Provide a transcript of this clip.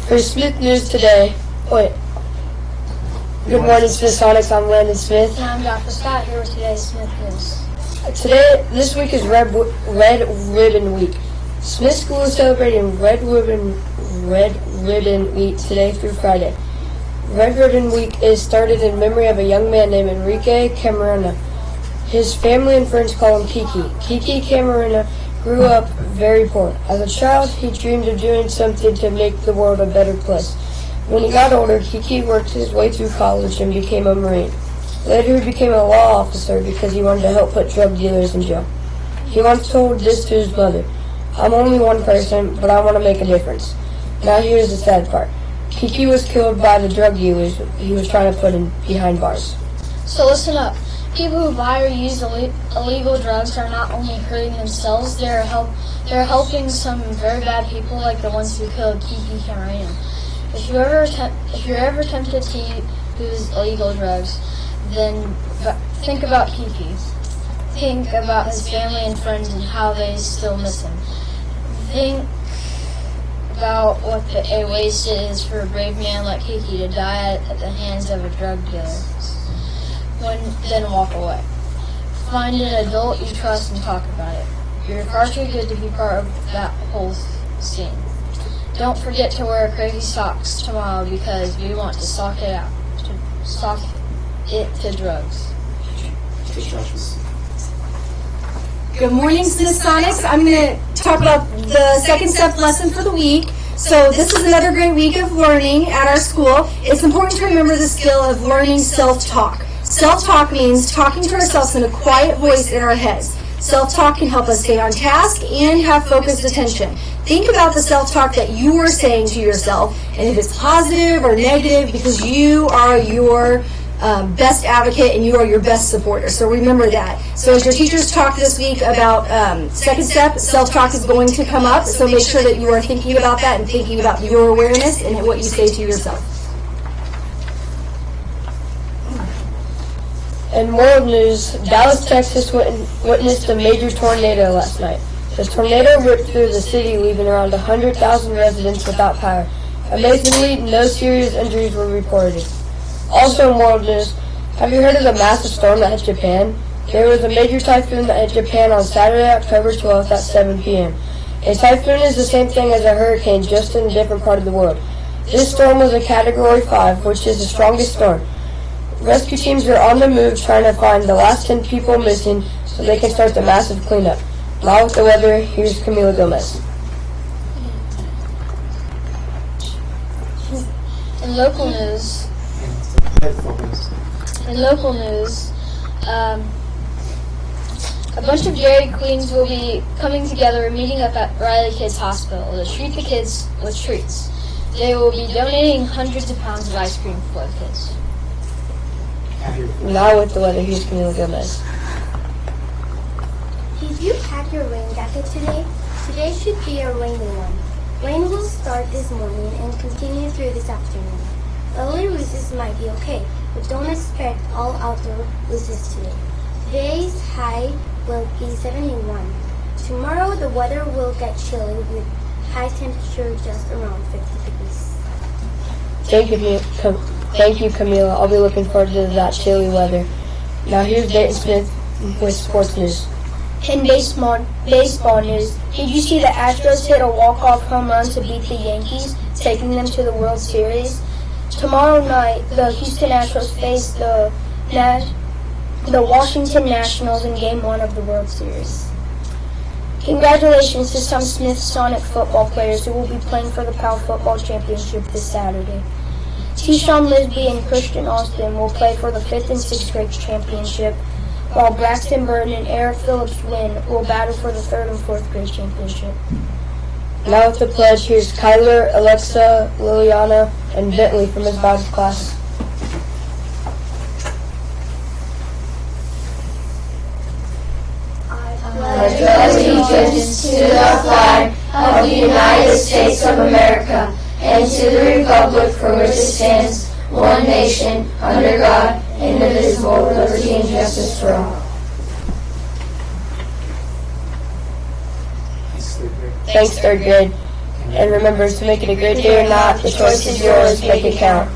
For SmithNews today, good morning, SmithSonics. I'm Landon Smith. And I'm Dr. Scott here with today's Smith News. This week is Red Ribbon Week. Smith School is celebrating Red Ribbon Week today through Friday. Red Ribbon Week is started in memory of a young man named Enrique Camarena. His family and friends call him Kiki. Kiki Camarena grew up very poor. As a child, he dreamed of doing something to make the world a better place. When he got older, Kiki worked his way through college and became a Marine. Later, he became a law officer because he wanted to help put drug dealers in jail. He once told this to his mother, "I'm only one person, but I want to make a difference." Now here's the sad part. Kiki was killed by the drug dealers he was trying to put in behind bars. So listen up. People who buy or use illegal drugs are not only hurting themselves, they're helping some very bad people like the ones who killed Kiki Camarena. If you're ever tempted to use illegal drugs, then think about Kiki. Think about his family and friends and how they still miss him. Think about what a waste it is for a brave man like Kiki to die at the hands of a drug dealer. Then walk away. Find an adult you trust and talk about it. You're far too good to be part of that whole scene. Don't forget to wear crazy socks tomorrow because we want to sock it out. Sock it to drugs. Good morning, SmithSonics. I'm going to talk about the second step lesson for the week. So this is another great week of learning at our school. It's important to remember the skill of learning self-talk. Self-talk means talking to ourselves in a quiet voice in our heads. Self-talk can help us stay on task and have focused attention. Think about the self-talk that you are saying to yourself, and if it's positive or negative, because you are your best advocate and you are your best supporter. So remember that. So as your teachers talk this week about second step, self-talk is going to come up. So make sure that you are thinking about that and thinking about your awareness and what you say to yourself. In world news, Dallas, Texas witnessed a major tornado last night. The tornado ripped through the city, leaving around 100,000 residents without power. Amazingly, no serious injuries were reported. Also in world news, have you heard of the massive storm that hit Japan? There was a major typhoon that hit Japan on Saturday, October 12th at 7 p.m. A typhoon is the same thing as a hurricane, just in a different part of the world. This storm was a Category 5, which is the strongest storm. Rescue teams are on the move trying to find the last 10 people missing so they can start the massive cleanup. Now with the weather, here's Camila Gomez. In local news, a bunch of dairy queens will be coming together and meeting up at Riley Kids Hospital to treat the kids with treats. They will be donating hundreds of pounds of ice cream for the kids. Now with the weather, here's Camila Gomez. Did you pack your rain jacket today? Today should be a rainy one. Rain will start this morning and continue through this afternoon. Early recess might be okay, but don't expect all outdoor recess today. Today's high will be 71. Tomorrow the weather will get chilly with high temperature just around 50 degrees. Thank you, Camila. I'll be looking forward to that chilly weather. Now here's Dayton Smith with sports news. In baseball news, did you see the Astros hit a walk-off home run to beat the Yankees, taking them to the World Series? Tomorrow night, the Houston Astros face the Washington Nationals in Game 1 of the World Series. Congratulations to some SmithSonic football players who will be playing for the PAL Football Championship this Saturday. T-Sean Lisby and Christian Austin will play for the 5th and 6th grade championship, while Braxton Burton and Eric Phillips Wynn will battle for the 3rd and 4th grade championship. Now with the pledge, here's Kyler, Alexa, Liliana, and Bentley from his Bible class. I pledge allegiance to the flag of the United States of America and to the republic for which it stands, one nation, under God, indivisible, with liberty and justice for all. Thanks, third grade. And remember, to make it a great day or not, the choice is yours. Make it count.